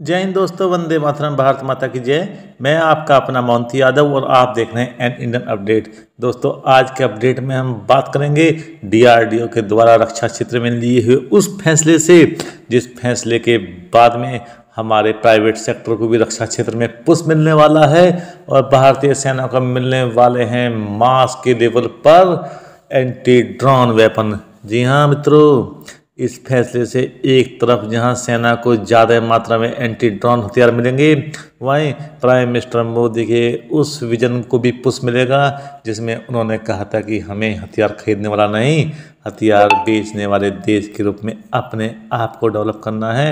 जय हिंद दोस्तों, वंदे मातरम, भारत माता की जय। मैं आपका अपना मोंती यादव और आप देख रहे हैं एन इंडियन अपडेट। दोस्तों, आज के अपडेट में हम बात करेंगे डीआरडीओ के द्वारा रक्षा क्षेत्र में लिए हुए उस फैसले से, जिस फैसले के बाद में हमारे प्राइवेट सेक्टर को भी रक्षा क्षेत्र में पुश मिलने वाला है और भारतीय सेना को मिलने वाले हैं मास के लेवल पर एंटी ड्रोन वेपन। जी हाँ मित्रों, इस फैसले से एक तरफ जहां सेना को ज़्यादा मात्रा में एंटी ड्रोन हथियार मिलेंगे, वहीं प्राइम मिनिस्टर मोदी के उस विजन को भी पुश मिलेगा जिसमें उन्होंने कहा था कि हमें हथियार खरीदने वाला नहीं, हथियार बेचने वाले देश के रूप में अपने आप को डेवलप करना है।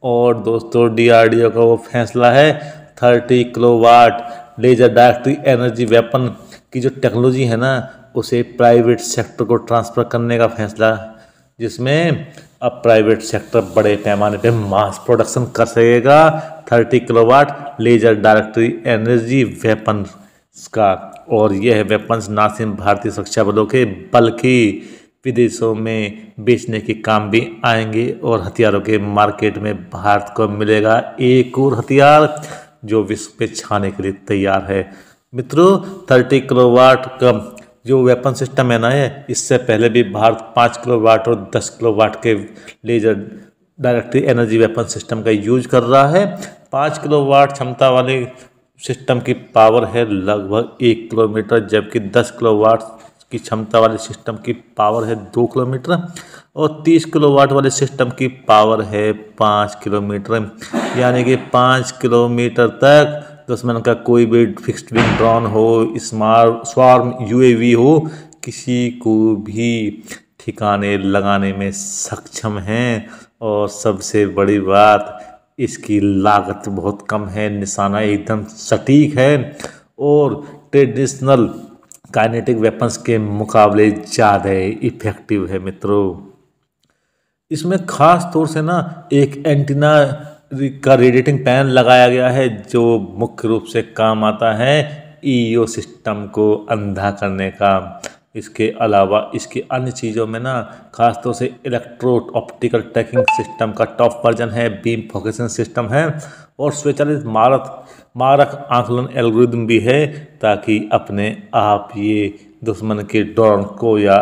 और दोस्तों, डीआरडीओ का वो फैसला है 30 kilowatt laser direct energy weapon की जो टेक्नोलॉजी है ना, उसे प्राइवेट सेक्टर को ट्रांसफ़र करने का फैसला, जिसमें अब प्राइवेट सेक्टर बड़े पैमाने पे मास प्रोडक्शन कर सकेगा 30 kilowatt laser direct energy weapons का। और यह वेपन्स ना सिर्फ भारतीय सुरक्षा बलों के बल्कि विदेशों में बेचने के काम भी आएंगे और हथियारों के मार्केट में भारत को मिलेगा एक और हथियार जो विश्व पे छाने के लिए तैयार है। मित्रों, 30 किलोवाट का जो वेपन सिस्टम है ना, है इससे पहले भी भारत 5 किलोवाट और 10 किलोवाट के laser direct energy weapon system का यूज कर रहा है। 5 किलोवाट क्षमता वाले सिस्टम की पावर है लगभग 1 किलोमीटर, जबकि 10 किलोवाट की क्षमता वाले सिस्टम की पावर है 2 किलोमीटर और 30 किलोवाट वाले सिस्टम की पावर है 5 किलोमीटर। यानी कि 5 किलोमीटर तक दुश्मन का कोई भी फिक्स्ड विंग ड्रोन हो, स्वार्म यूएवी हो, किसी को भी ठिकाने लगाने में सक्षम हैं। और सबसे बड़ी बात, इसकी लागत बहुत कम है, निशाना एकदम सटीक है और ट्रेडिशनल काइनेटिक वेपन्स के मुकाबले ज़्यादा इफेक्टिव है। मित्रों, इसमें खास तौर से ना एक एंटीना का रेडिएटिंग पैनल लगाया गया है जो मुख्य रूप से काम आता है ईओ सिस्टम को अंधा करने का। इसके अलावा इसकी अन्य चीज़ों में ना खास तौर से इलेक्ट्रो ऑप्टिकल ट्रैकिंग सिस्टम का टॉप वर्जन है, बीम फोकसिंग सिस्टम है और स्वचालित मारक आकलन एल्गोरिदम भी है, ताकि अपने आप ये दुश्मन के ड्रोन को या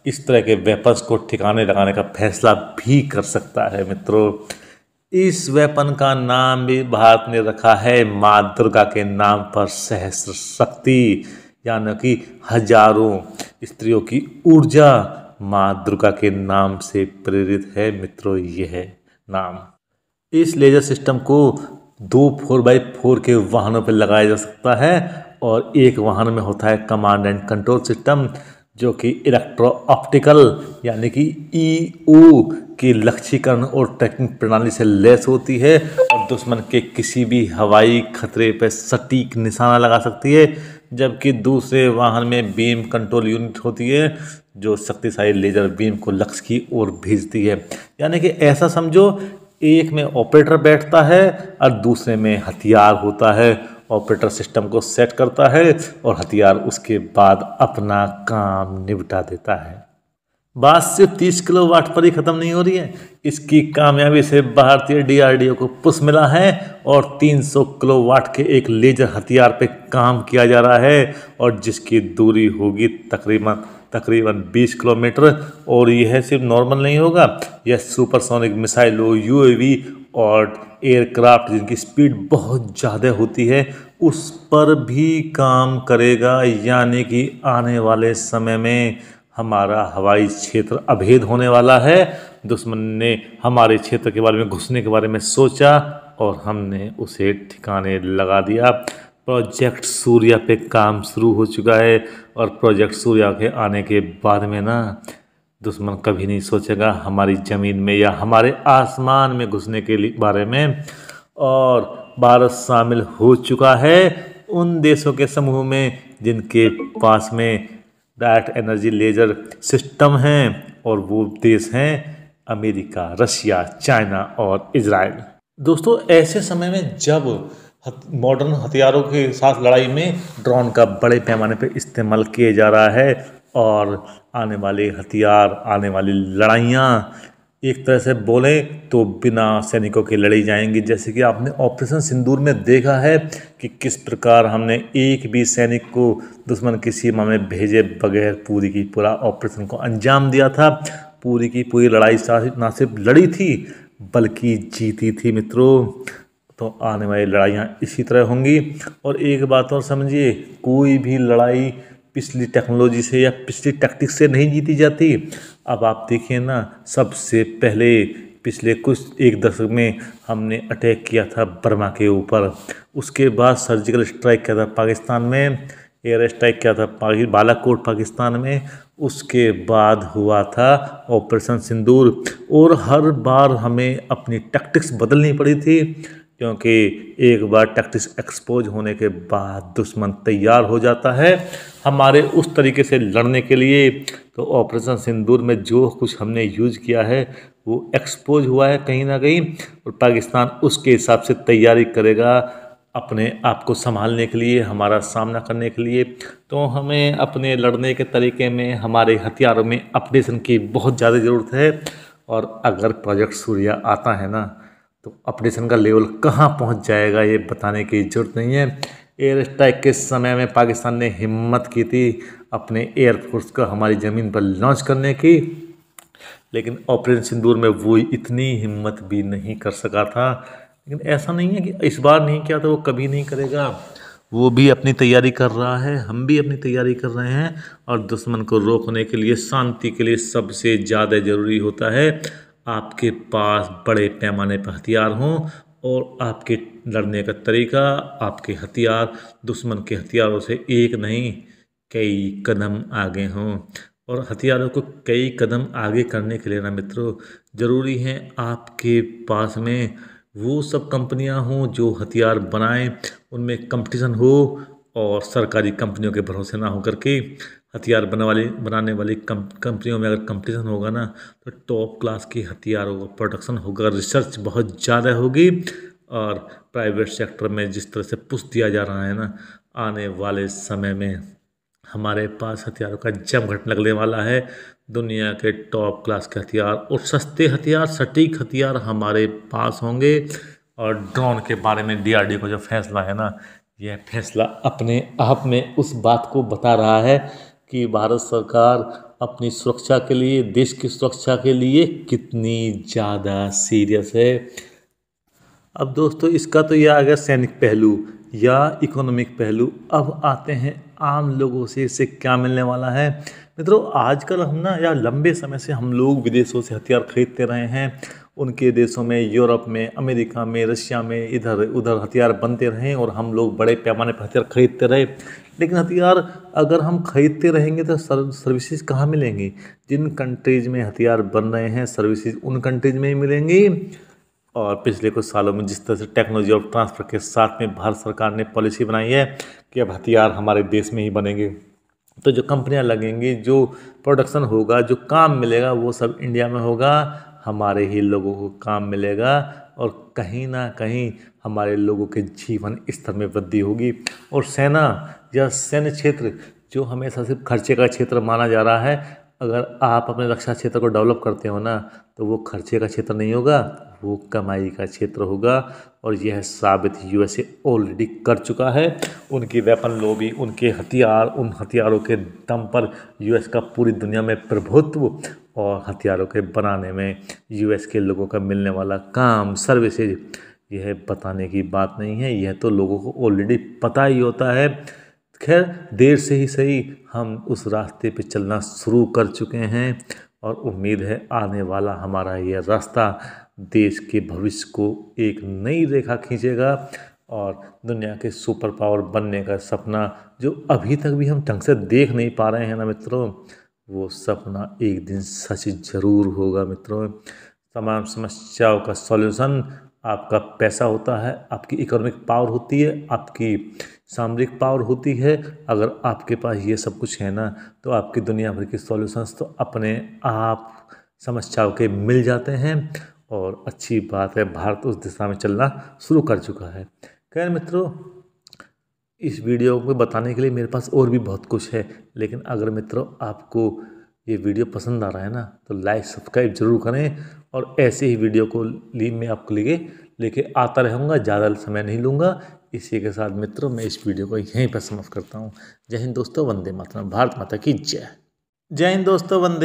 इस तरह के वेपन्स को ठिकाने लगाने का फैसला भी कर सकता है। मित्रों, इस वेपन का नाम भी भारत ने रखा है माँ दुर्गा के नाम पर, सहस्र शक्ति, यानी कि हजारों स्त्रियों की ऊर्जा माँ दुर्गा के नाम से प्रेरित है। मित्रों, यह नाम इस लेजर सिस्टम को 2 4x4 के वाहनों पर लगाया जा सकता है और एक वाहन में होता है कमांड एंड कंट्रोल सिस्टम जो कि इलेक्ट्रो ऑप्टिकल यानी कि ईओ की लक्ष्यीकरण और ट्रैकिंग प्रणाली से लैस होती है और दुश्मन के किसी भी हवाई खतरे पर सटीक निशाना लगा सकती है। जबकि दूसरे वाहन में बीम कंट्रोल यूनिट होती है जो शक्तिशाली लेजर बीम को लक्ष्य की ओर भेजती है। यानी कि ऐसा समझो, एक में ऑपरेटर बैठता है और दूसरे में हथियार होता है। ऑपरेटर सिस्टम को सेट करता है और हथियार उसके बाद अपना काम निपटा देता है। बात सिर्फ 30 किलोवाट पर ही ख़त्म नहीं हो रही है, इसकी कामयाबी से भारतीय डीआरडीओ को पुश मिला है और 300 किलोवाट के एक लेजर हथियार पे काम किया जा रहा है और जिसकी दूरी होगी तकरीबन 20 किलोमीटर। और यह सिर्फ नॉर्मल नहीं होगा, यह सुपरसोनिक मिसाइल हो, यूएवी और एयरक्राफ्ट जिनकी स्पीड बहुत ज़्यादा होती है उस पर भी काम करेगा। यानी कि आने वाले समय में हमारा हवाई क्षेत्र अभेद होने वाला है। दुश्मन ने हमारे क्षेत्र के बारे में घुसने के बारे में सोचा और हमने उसे ठिकाने लगा दिया। प्रोजेक्ट सूर्या पे काम शुरू हो चुका है और प्रोजेक्ट सूर्या के आने के बाद में ना दुश्मन कभी नहीं सोचेगा हमारी ज़मीन में या हमारे आसमान में घुसने के बारे में। और भारत शामिल हो चुका है उन देशों के समूह में जिनके पास में डायरेक्ट एनर्जी लेजर सिस्टम हैं और वो देश हैं अमेरिका, रशिया, चाइना और इजराइल। दोस्तों, ऐसे समय में जब मॉडर्न हथियारों के साथ लड़ाई में ड्रोन का बड़े पैमाने पर इस्तेमाल किया जा रहा है और आने वाले हथियार, आने वाली लड़ाइयाँ एक तरह से बोले तो बिना सैनिकों के लड़ी जाएंगी। जैसे कि आपने ऑपरेशन सिंदूर में देखा है कि किस प्रकार हमने एक भी सैनिक को दुश्मन की सीमा में भेजे बगैर पूरी की पूरा ऑपरेशन को अंजाम दिया था। पूरी की पूरी लड़ाई ना सिर्फ लड़ी थी बल्कि जीती थी मित्रों। तो आने वाली लड़ाइयाँ इसी तरह होंगी। और एक बात और समझिए, कोई भी लड़ाई पिछली टेक्नोलॉजी से या पिछली टैक्टिक्स से नहीं जीती जाती। अब आप देखिए ना, सबसे पहले पिछले कुछ एक दशक में हमने अटैक किया था बर्मा के ऊपर, उसके बाद सर्जिकल स्ट्राइक किया था पाकिस्तान में, एयर स्ट्राइक किया था बालाकोट पाकिस्तान में, उसके बाद हुआ था ऑपरेशन सिंदूर। और हर बार हमें अपनी टैक्टिक्स बदलनी पड़ी थी, क्योंकि एक बार टैक्टिक्स एक्सपोज होने के बाद दुश्मन तैयार हो जाता है हमारे उस तरीके से लड़ने के लिए। तो ऑपरेशन सिंदूर में जो कुछ हमने यूज़ किया है वो एक्सपोज हुआ है कहीं ना कहीं, और पाकिस्तान उसके हिसाब से तैयारी करेगा अपने आप को संभालने के लिए, हमारा सामना करने के लिए। तो हमें अपने लड़ने के तरीके में, हमारे हथियारों में अपडेशन की बहुत ज़्यादा ज़रूरत है। और अगर प्रोजेक्ट सूर्या आता है ना, तो अपडेशन का लेवल कहाँ पहुँच जाएगा ये बताने की ज़रूरत नहीं है। एयर स्ट्राइक के समय में पाकिस्तान ने हिम्मत की थी अपने एयरफोर्स का हमारी ज़मीन पर लॉन्च करने की, लेकिन ऑपरेशन सिंदूर में वो इतनी हिम्मत भी नहीं कर सका था। लेकिन ऐसा नहीं है कि इस बार नहीं किया तो वो कभी नहीं करेगा, वो भी अपनी तैयारी कर रहा है, हम भी अपनी तैयारी कर रहे हैं। और दुश्मन को रोकने के लिए, शांति के लिए सबसे ज़्यादा ज़रूरी होता है आपके पास बड़े पैमाने पर हथियार हों और आपके लड़ने का तरीका, आपके हथियार दुश्मन के हथियारों से एक नहीं कई कदम आगे हों। और हथियारों को कई कदम आगे करने के लिए ना मित्रों, ज़रूरी है आपके पास में वो सब कंपनियां हों जो हथियार बनाएं, उनमें कंपटीशन हो। और सरकारी कंपनियों के भरोसे ना हो करके हथियार बनाने वाली कंपनियों में अगर कंपटीशन होगा ना, तो टॉप क्लास के हथियारों का प्रोडक्शन होगा, रिसर्च बहुत ज़्यादा होगी। और प्राइवेट सेक्टर में जिस तरह से पुश दिया जा रहा है ना, आने वाले समय में हमारे पास हथियारों का जमघट लगने वाला है। दुनिया के टॉप क्लास के हथियार और सस्ते हथियार, सटीक हथियार हमारे पास होंगे। और ड्रोन के बारे में डीआरडीओ का जो फैसला है ना, यह फैसला अपने आप में उस बात को बता रहा है कि भारत सरकार अपनी सुरक्षा के लिए, देश की सुरक्षा के लिए कितनी ज़्यादा सीरियस है। अब दोस्तों, इसका तो यह आ गया सैनिक पहलू या इकोनॉमिक पहलू। अब आते हैं आम लोगों से इससे क्या मिलने वाला है। मित्रों, आजकल हम ना, या लंबे समय से हम लोग विदेशों से हथियार खरीदते रहे हैं। उनके देशों में, यूरोप में, अमेरिका में, रशिया में, इधर उधर हथियार बनते रहे और हम लोग बड़े पैमाने पर हथियार खरीदते रहे। लेकिन हथियार अगर हम खरीदते रहेंगे तो सर्विसेज कहाँ मिलेंगी? जिन कंट्रीज़ में हथियार बन रहे हैं सर्विसेज उन कंट्रीज़ में ही मिलेंगी। और पिछले कुछ सालों में जिस तरह से टेक्नोलॉजी और ट्रांसफ़र के साथ में भारत सरकार ने पॉलिसी बनाई है कि अब हथियार हमारे देश में ही बनेंगे, तो जो कंपनियां लगेंगी, जो प्रोडक्शन होगा, जो काम मिलेगा, वो सब इंडिया में होगा, हमारे ही लोगों को काम मिलेगा। और कहीं ना कहीं हमारे लोगों के जीवन स्तर में वृद्धि होगी। और सेना या सैन्य क्षेत्र जो हमेशा सिर्फ खर्चे का क्षेत्र माना जा रहा है, अगर आप अपने रक्षा क्षेत्र को डेवलप करते हो ना, तो वो खर्चे का क्षेत्र नहीं होगा, वो कमाई का क्षेत्र होगा। और यह साबित यूएसए ऑलरेडी कर चुका है। उनकी वेपन लॉबी, उनके हथियार, उन हथियारों के दम पर यूएस का पूरी दुनिया में प्रभुत्व, और हथियारों के बनाने में यूएस के लोगों का मिलने वाला काम, सर्विसेज, यह बताने की बात नहीं है, यह तो लोगों को ऑलरेडी पता ही होता है। खैर, देर से ही सही हम उस रास्ते पे चलना शुरू कर चुके हैं। और उम्मीद है आने वाला हमारा यह रास्ता देश के भविष्य को एक नई रेखा खींचेगा। और दुनिया के सुपर पावर बनने का सपना जो अभी तक भी हम ढंग से देख नहीं पा रहे हैं ना मित्रों, वो सपना एक दिन सच जरूर होगा मित्रों। तमाम समस्याओं का सॉल्यूशन आपका पैसा होता है, आपकी इकोनॉमिक पावर होती है, आपकी सामरिक पावर होती है। अगर आपके पास ये सब कुछ है ना, तो आपकी दुनिया भर के सॉल्यूशंस तो अपने आप समस्याओं के मिल जाते हैं। और अच्छी बात है, भारत उस दिशा में चलना शुरू कर चुका है। खैर मित्रों, इस वीडियो को बताने के लिए मेरे पास और भी बहुत कुछ है, लेकिन अगर मित्रों आपको ये वीडियो पसंद आ रहा है ना तो लाइक सब्सक्राइब जरूर करें, और ऐसे ही वीडियो को मैं आपको लेके आता रहूँगा, ज़्यादा समय नहीं लूँगा। इसी के साथ मित्रों मैं इस वीडियो को यहीं पर समाप्त करता हूँ। जय हिंद दोस्तों, वंदे मातरम, भारत माता की जय। जय हिंद दोस्तों, वंदे